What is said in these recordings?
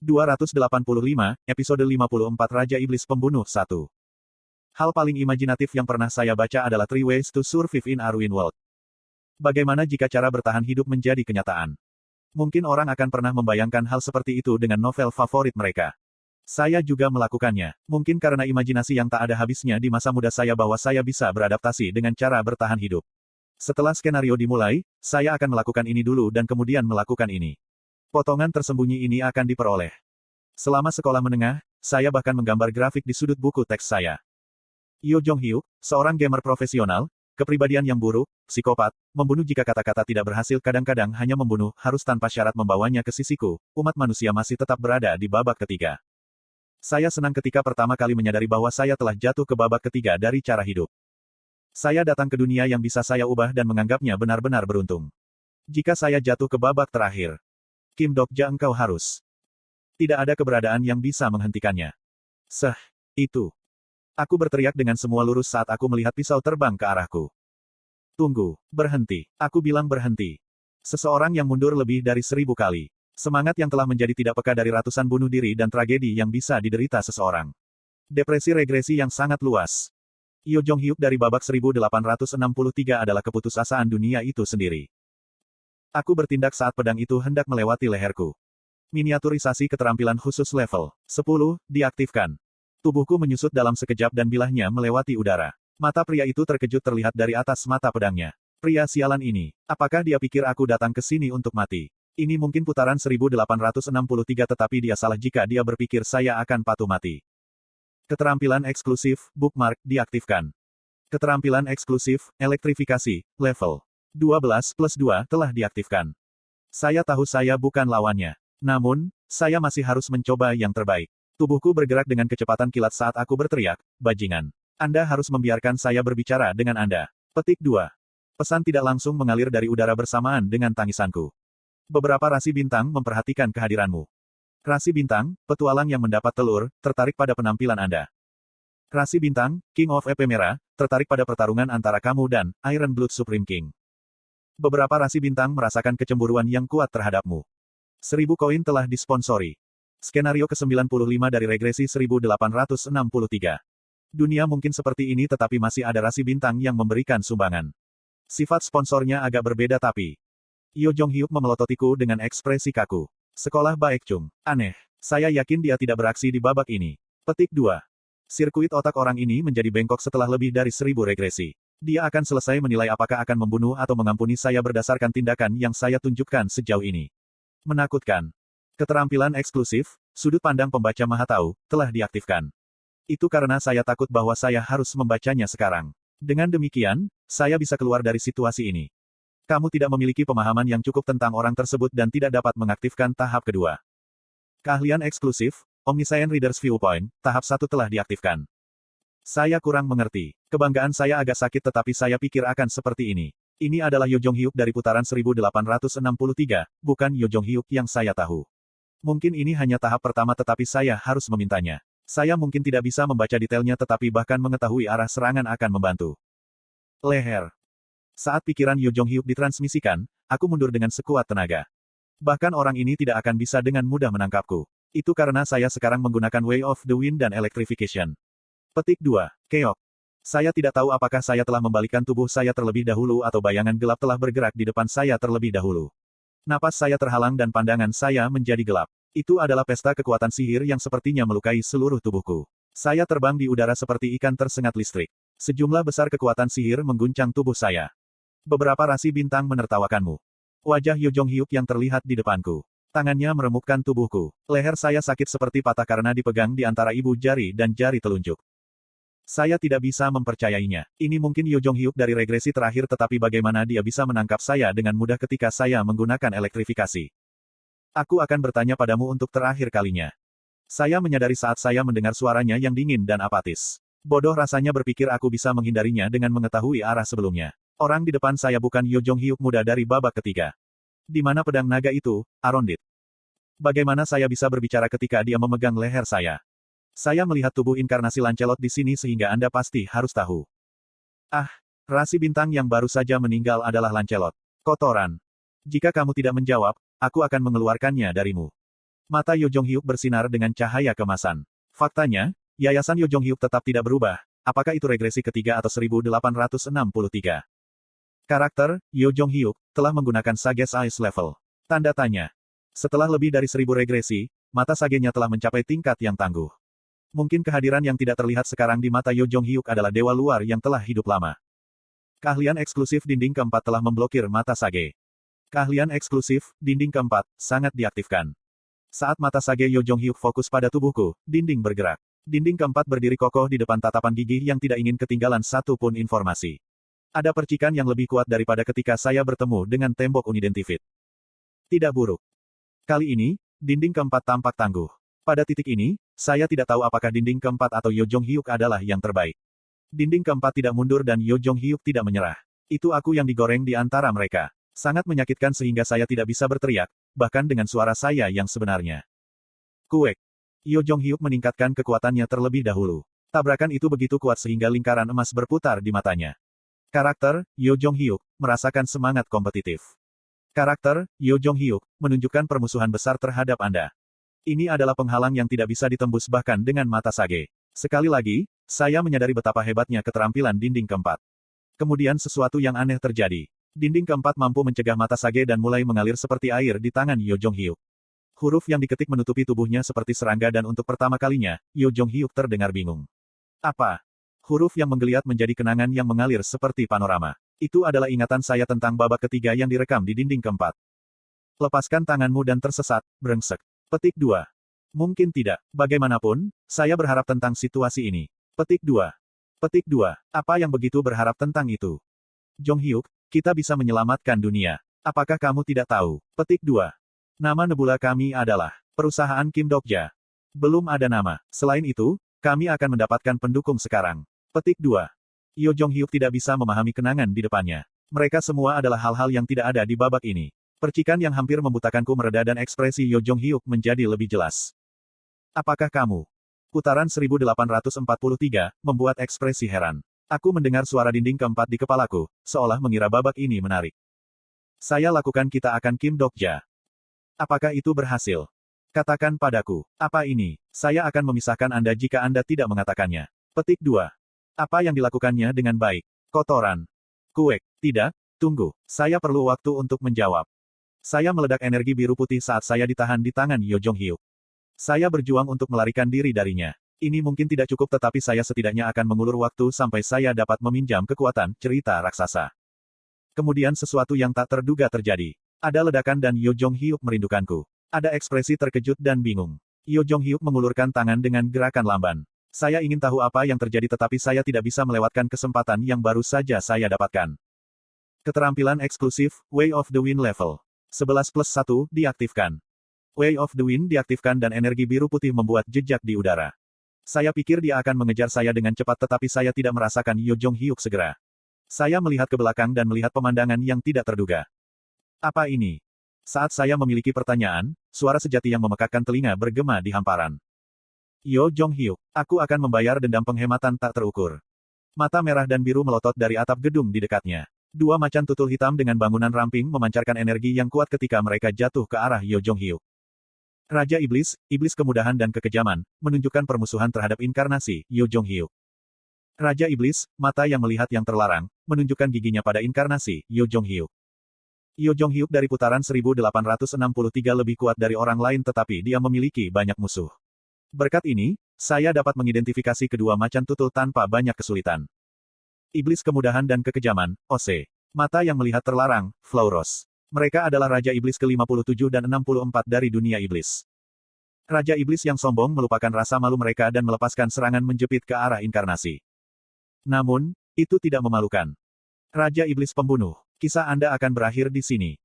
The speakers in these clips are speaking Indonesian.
285, episode 54 Raja Iblis Pembunuh 1. Hal paling imajinatif yang pernah saya baca adalah Three Ways to Survive in a Ruined World. Bagaimana jika cara bertahan hidup menjadi kenyataan? Mungkin orang akan pernah membayangkan hal seperti itu dengan novel favorit mereka. Saya juga melakukannya, mungkin karena imajinasi yang tak ada habisnya di masa muda saya bahwa saya bisa beradaptasi dengan cara bertahan hidup. Setelah skenario dimulai, saya akan melakukan ini dulu dan kemudian melakukan ini. Potongan tersembunyi ini akan diperoleh. Selama sekolah menengah, saya bahkan menggambar grafik di sudut buku teks saya. Yo Jong-hyuk, seorang gamer profesional, kepribadian yang buruk, psikopat, membunuh jika kata-kata tidak berhasil kadang-kadang hanya membunuh harus tanpa syarat membawanya ke sisiku, umat manusia masih tetap berada di babak ketiga. Saya senang ketika pertama kali menyadari bahwa saya telah jatuh ke babak ketiga dari cara hidup. Saya datang ke dunia yang bisa saya ubah dan menganggapnya benar-benar beruntung. Jika saya jatuh ke babak terakhir, Kim Dok-ja engkau harus. Tidak ada keberadaan yang bisa menghentikannya. Itu. Aku berteriak dengan semua lurus saat aku melihat pisau terbang ke arahku. Tunggu, berhenti. Aku bilang berhenti. Seseorang yang mundur lebih dari 1000 kali. Semangat yang telah menjadi tidak peka dari ratusan bunuh diri dan tragedi yang bisa diderita seseorang. Depresi regresi yang sangat luas. Yo Jong-hyuk dari babak 1863 adalah keputusasaan dunia itu sendiri. Aku bertindak saat pedang itu hendak melewati leherku. Miniaturisasi keterampilan khusus level 10, diaktifkan. Tubuhku menyusut dalam sekejap dan bilahnya melewati udara. Mata pria itu terkejut terlihat dari atas mata pedangnya. Pria sialan ini, apakah dia pikir aku datang ke sini untuk mati? Ini mungkin putaran 1863 tetapi dia salah jika dia berpikir saya akan patuh mati. Keterampilan eksklusif, bookmark, diaktifkan. Keterampilan eksklusif, elektrifikasi, level 12+2 telah diaktifkan. Saya tahu saya bukan lawannya. Namun, saya masih harus mencoba yang terbaik. Tubuhku bergerak dengan kecepatan kilat saat aku berteriak, bajingan. Anda harus membiarkan saya berbicara dengan Anda. Petik 2. Pesan tidak langsung mengalir dari udara bersamaan dengan tangisanku. Beberapa rasi bintang memperhatikan kehadiranmu. Rasi bintang, petualang yang mendapat telur, tertarik pada penampilan Anda. Rasi bintang, King of Ephemera, tertarik pada pertarungan antara kamu dan Iron Blood Supreme King. Beberapa rasi bintang merasakan kecemburuan yang kuat terhadapmu. 1000 koin telah disponsori. Skenario ke-95 dari regresi 1863. Dunia mungkin seperti ini tetapi masih ada rasi bintang yang memberikan sumbangan. Sifat sponsornya agak berbeda tapi. Yo Jong-hyuk memelototiku dengan ekspresi kaku. Sekolah Baekjung. Aneh. Saya yakin dia tidak beraksi di babak ini. Petik 2. Sirkuit otak orang ini menjadi bengkok setelah lebih dari 1000 regresi. Dia akan selesai menilai apakah akan membunuh atau mengampuni saya berdasarkan tindakan yang saya tunjukkan sejauh ini. Menakutkan. Keterampilan eksklusif, sudut pandang pembaca maha tahu, telah diaktifkan. Itu karena saya takut bahwa saya harus membacanya sekarang. Dengan demikian, saya bisa keluar dari situasi ini. Kamu tidak memiliki pemahaman yang cukup tentang orang tersebut dan tidak dapat mengaktifkan tahap kedua. Keahlian eksklusif, Omniscient Reader's Viewpoint, tahap 1 telah diaktifkan. Saya kurang mengerti. Kebanggaan saya agak sakit tetapi saya pikir akan seperti ini. Ini adalah Yo Jong-hyuk dari putaran 1863, bukan Yo Jong-hyuk yang saya tahu. Mungkin ini hanya tahap pertama tetapi saya harus memintanya. Saya mungkin tidak bisa membaca detailnya tetapi bahkan mengetahui arah serangan akan membantu. Leher. Saat pikiran Yo Jong-hyuk ditransmisikan, aku mundur dengan sekuat tenaga. Bahkan orang ini tidak akan bisa dengan mudah menangkapku. Itu karena saya sekarang menggunakan Way of the Wind dan Electrification. Petik 2. Keok. Saya tidak tahu apakah saya telah membalikkan tubuh saya terlebih dahulu atau bayangan gelap telah bergerak di depan saya terlebih dahulu. Napas saya terhalang dan pandangan saya menjadi gelap. Itu adalah pesta kekuatan sihir yang sepertinya melukai seluruh tubuhku. Saya terbang di udara seperti ikan tersengat listrik. Sejumlah besar kekuatan sihir mengguncang tubuh saya. Beberapa rasi bintang menertawakanmu. Wajah Yo Jong-hyuk yang terlihat di depanku. Tangannya meremukkan tubuhku. Leher saya sakit seperti patah karena dipegang di antara ibu jari dan jari telunjuk. Saya tidak bisa mempercayainya. Ini mungkin Yo Jong-hyuk dari regresi terakhir tetapi bagaimana dia bisa menangkap saya dengan mudah ketika saya menggunakan elektrifikasi. Aku akan bertanya padamu untuk terakhir kalinya. Saya menyadari saat saya mendengar suaranya yang dingin dan apatis. Bodoh rasanya berpikir aku bisa menghindarinya dengan mengetahui arah sebelumnya. Orang di depan saya bukan Yo Jong-hyuk muda dari babak ketiga. Di mana pedang naga itu, Arondit? Bagaimana saya bisa berbicara ketika dia memegang leher saya? Saya melihat tubuh inkarnasi Lancelot di sini sehingga Anda pasti harus tahu. Rasi bintang yang baru saja meninggal adalah Lancelot. Kotoran. Jika kamu tidak menjawab, aku akan mengeluarkannya darimu. Mata Yo Jong-hyuk bersinar dengan cahaya kemasan. Faktanya, yayasan Yo Jong-hyuk tetap tidak berubah, apakah itu regresi ketiga atau 1863. Karakter, Yo Jong-hyuk, telah menggunakan Sage Ice Level. Tanda tanya. Setelah lebih dari 1000 regresi, mata Sage-nya telah mencapai tingkat yang tangguh. Mungkin kehadiran yang tidak terlihat sekarang di mata Yo Jong-hyuk adalah dewa luar yang telah hidup lama. Keahlian eksklusif dinding keempat telah memblokir mata Sage. Keahlian eksklusif, dinding keempat, sangat diaktifkan. Saat mata Sage Yo Jong-hyuk fokus pada tubuhku, dinding bergerak. Dinding keempat berdiri kokoh di depan tatapan gigih yang tidak ingin ketinggalan satu pun informasi. Ada percikan yang lebih kuat daripada ketika saya bertemu dengan tembok unidentified. Tidak buruk. Kali ini, dinding keempat tampak tangguh. Pada titik ini, saya tidak tahu apakah dinding keempat atau Yo Jong-hyuk adalah yang terbaik. Dinding keempat tidak mundur dan Yo Jong-hyuk tidak menyerah. Itu aku yang digoreng di antara mereka. Sangat menyakitkan sehingga saya tidak bisa berteriak, bahkan dengan suara saya yang sebenarnya. Kuek. Yo Jong-hyuk meningkatkan kekuatannya terlebih dahulu. Tabrakan itu begitu kuat sehingga lingkaran emas berputar di matanya. Karakter, Yo Jong-hyuk, merasakan semangat kompetitif. Karakter, Yo Jong-hyuk, menunjukkan permusuhan besar terhadap Anda. Ini adalah penghalang yang tidak bisa ditembus bahkan dengan mata Sage. Sekali lagi, saya menyadari betapa hebatnya keterampilan dinding keempat. Kemudian sesuatu yang aneh terjadi. Dinding keempat mampu mencegah mata Sage dan mulai mengalir seperti air di tangan Yo Jong-hyuk. Huruf yang diketik menutupi tubuhnya seperti serangga dan untuk pertama kalinya, Yo Jong-hyuk terdengar bingung. Apa? Huruf yang menggeliat menjadi kenangan yang mengalir seperti panorama. Itu adalah ingatan saya tentang babak ketiga yang direkam di dinding keempat. Lepaskan tanganmu dan tersesat, brengsek. Petik 2. Mungkin tidak. Bagaimanapun, saya berharap tentang situasi ini. Petik 2. Petik 2. Apa yang begitu berharap tentang itu? Jong-hyuk, kita bisa menyelamatkan dunia. Apakah kamu tidak tahu? Petik 2. Nama nebula kami adalah perusahaan Kim Dokja. Belum ada nama. Selain itu, kami akan mendapatkan pendukung sekarang. Petik 2. Yo Jong-hyuk tidak bisa memahami kenangan di depannya. Mereka semua adalah hal-hal yang tidak ada di babak ini. Percikan yang hampir membutakanku mereda dan ekspresi Yo Jong-hyuk menjadi lebih jelas. Apakah kamu? Putaran 1843, membuat ekspresi heran. Aku mendengar suara dinding keempat di kepalaku, seolah mengira babak ini menarik. Saya lakukan kita akan Kim Dokja. Apakah itu berhasil? Katakan padaku, apa ini? Saya akan memisahkan Anda jika Anda tidak mengatakannya. Petik 2. Apa yang dilakukannya dengan baik? Kotoran. Kuek. Tidak, tunggu. Saya perlu waktu untuk menjawab. Saya meledak energi biru putih saat saya ditahan di tangan Yo Jong-hyuk. Saya berjuang untuk melarikan diri darinya. Ini mungkin tidak cukup tetapi saya setidaknya akan mengulur waktu sampai saya dapat meminjam kekuatan, cerita raksasa. Kemudian sesuatu yang tak terduga terjadi. Ada ledakan dan Yo Jong-hyuk merindukanku. Ada ekspresi terkejut dan bingung. Yo Jong-hyuk mengulurkan tangan dengan gerakan lamban. Saya ingin tahu apa yang terjadi tetapi saya tidak bisa melewatkan kesempatan yang baru saja saya dapatkan. Keterampilan eksklusif, Way of the Wind level 11+1 diaktifkan. Way of the Wind diaktifkan dan energi biru putih membuat jejak di udara. Saya pikir dia akan mengejar saya dengan cepat tetapi saya tidak merasakan Yo Jong-hyuk segera. Saya melihat ke belakang dan melihat pemandangan yang tidak terduga. Apa ini? Saat saya memiliki pertanyaan, suara sejati yang memekakkan telinga bergema di hamparan. Yo Jong-hyuk, aku akan membayar dendam penghematan tak terukur. Mata merah dan biru melotot dari atap gedung di dekatnya. Dua macan tutul hitam dengan bangunan ramping memancarkan energi yang kuat ketika mereka jatuh ke arah Yo Jong-hyuk. Raja Iblis, Iblis kemudahan dan kekejaman, menunjukkan permusuhan terhadap inkarnasi, Yo Jong-hyuk. Raja Iblis, mata yang melihat yang terlarang, menunjukkan giginya pada inkarnasi, Yo Jong-hyuk. Yo Jong-hyuk dari putaran 1863 lebih kuat dari orang lain tetapi dia memiliki banyak musuh. Berkat ini, saya dapat mengidentifikasi kedua macan tutul tanpa banyak kesulitan. Iblis kemudahan dan kekejaman, OC. Mata yang melihat terlarang, Flauros. Mereka adalah Raja Iblis ke-57 dan 64 dari dunia Iblis. Raja Iblis yang sombong melupakan rasa malu mereka dan melepaskan serangan menjepit ke arah inkarnasi. Namun, itu tidak memalukan. Raja Iblis pembunuh, kisah Anda akan berakhir di sini.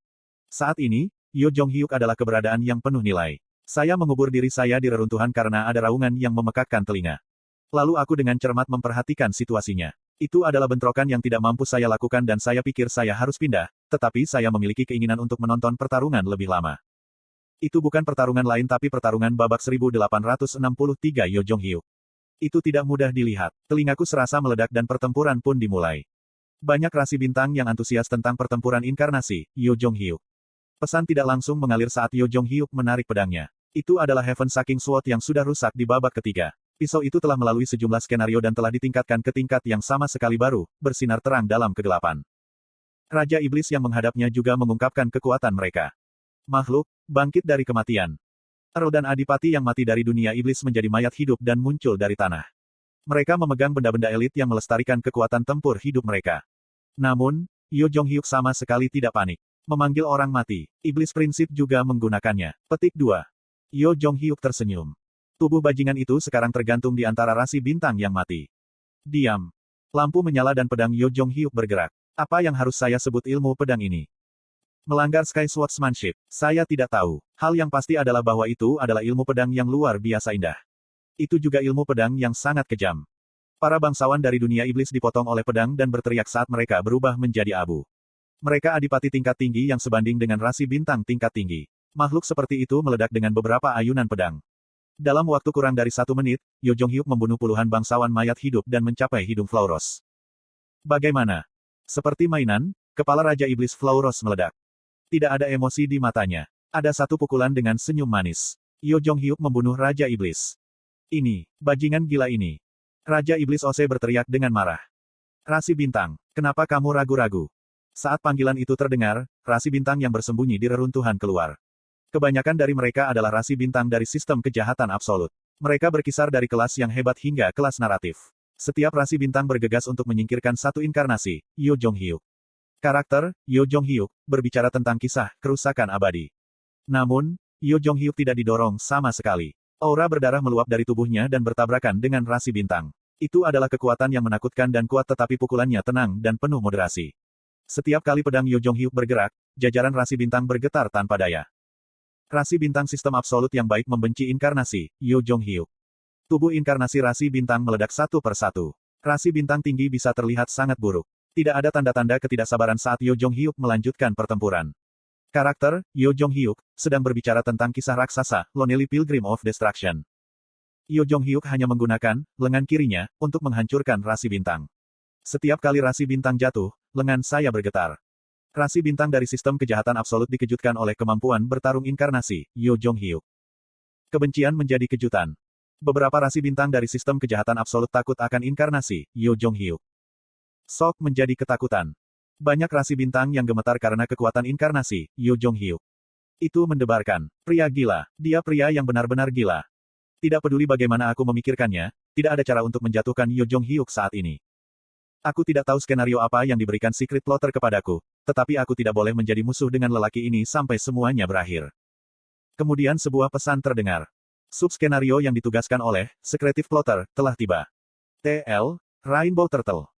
Saat ini, Yo Jong-hyuk adalah keberadaan yang penuh nilai. Saya mengubur diri saya di reruntuhan karena ada raungan yang memekakkan telinga. Lalu aku dengan cermat memperhatikan situasinya. Itu adalah bentrokan yang tidak mampu saya lakukan dan saya pikir saya harus pindah, tetapi saya memiliki keinginan untuk menonton pertarungan lebih lama. Itu bukan pertarungan lain tapi pertarungan babak 1863 Yo Jong-hyuk. Itu tidak mudah dilihat. Telingaku serasa meledak dan pertempuran pun dimulai. Banyak rasi bintang yang antusias tentang pertempuran inkarnasi, Yo Jong-hyuk. Pesan tidak langsung mengalir saat Yo Jong-hyuk menarik pedangnya. Itu adalah Heaven Shaking Sword yang sudah rusak di babak ketiga. Pisau itu telah melalui sejumlah skenario dan telah ditingkatkan ke tingkat yang sama sekali baru, bersinar terang dalam kegelapan. Raja Iblis yang menghadapnya juga mengungkapkan kekuatan mereka. Makhluk, bangkit dari kematian. Earl dan Adipati yang mati dari dunia iblis menjadi mayat hidup dan muncul dari tanah. Mereka memegang benda-benda elit yang melestarikan kekuatan tempur hidup mereka. Namun, Yo Jong-hyuk sama sekali tidak panik. Memanggil orang mati. Iblis prinsip juga menggunakannya. Petik 2. Yo Jong-hyuk tersenyum. Tubuh bajingan itu sekarang tergantung di antara rasi bintang yang mati. Diam. Lampu menyala dan pedang Yo Jong-hyuk bergerak. Apa yang harus saya sebut ilmu pedang ini? Melanggar Sky Swordsmanship. Saya tidak tahu. Hal yang pasti adalah bahwa itu adalah ilmu pedang yang luar biasa indah. Itu juga ilmu pedang yang sangat kejam. Para bangsawan dari dunia iblis dipotong oleh pedang dan berteriak saat mereka berubah menjadi abu. Mereka adipati tingkat tinggi yang sebanding dengan rasi bintang tingkat tinggi. Makhluk seperti itu meledak dengan beberapa ayunan pedang. Dalam waktu kurang dari 1 menit, Yo Jong-hyuk membunuh puluhan bangsawan mayat hidup dan mencapai hidung Flauros. Bagaimana? Seperti mainan, kepala Raja Iblis Flauros meledak. Tidak ada emosi di matanya. Ada satu pukulan dengan senyum manis. Yo Jong-hyuk membunuh Raja Iblis. Ini, bajingan gila ini. Raja Iblis Ose berteriak dengan marah. Rasi bintang, kenapa kamu ragu-ragu? Saat panggilan itu terdengar, rasi bintang yang bersembunyi di reruntuhan keluar. Kebanyakan dari mereka adalah rasi bintang dari sistem kejahatan absolut. Mereka berkisar dari kelas yang hebat hingga kelas naratif. Setiap rasi bintang bergegas untuk menyingkirkan satu inkarnasi, Yo Jong-hyuk. Karakter, Yo Jong-hyuk, berbicara tentang kisah, kerusakan abadi. Namun, Yo Jong-hyuk tidak didorong sama sekali. Aura berdarah meluap dari tubuhnya dan bertabrakan dengan rasi bintang. Itu adalah kekuatan yang menakutkan dan kuat tetapi pukulannya tenang dan penuh moderasi. Setiap kali pedang Yo Jong-hyuk bergerak, jajaran rasi bintang bergetar tanpa daya. Rasi bintang sistem absolut yang baik membenci inkarnasi, Yo Jong-hyuk. Tubuh inkarnasi rasi bintang meledak satu per satu. Rasi bintang tinggi bisa terlihat sangat buruk. Tidak ada tanda-tanda ketidaksabaran saat Yo Jong-hyuk melanjutkan pertempuran. Karakter, Yo Jong-hyuk, sedang berbicara tentang kisah raksasa, Lonely Pilgrim of Destruction. Yo Jong-hyuk hanya menggunakan lengan kirinya untuk menghancurkan rasi bintang. Setiap kali rasi bintang jatuh, lengan saya bergetar. Rasi bintang dari sistem kejahatan absolut dikejutkan oleh kemampuan bertarung inkarnasi, Yo Jong-hyuk. Kebencian menjadi kejutan. Beberapa rasi bintang dari sistem kejahatan absolut takut akan inkarnasi, Yo Jong-hyuk. Shock menjadi ketakutan. Banyak rasi bintang yang gemetar karena kekuatan inkarnasi, Yo Jong-hyuk. Itu mendebarkan. Pria gila. Dia pria yang benar-benar gila. Tidak peduli bagaimana aku memikirkannya, tidak ada cara untuk menjatuhkan Yo Jong-hyuk saat ini. Aku tidak tahu skenario apa yang diberikan Secret Plotter kepadaku, tetapi aku tidak boleh menjadi musuh dengan lelaki ini sampai semuanya berakhir. Kemudian sebuah pesan terdengar. Sub-skenario yang ditugaskan oleh Secretive Plotter telah tiba. TL, Rainbow Turtle.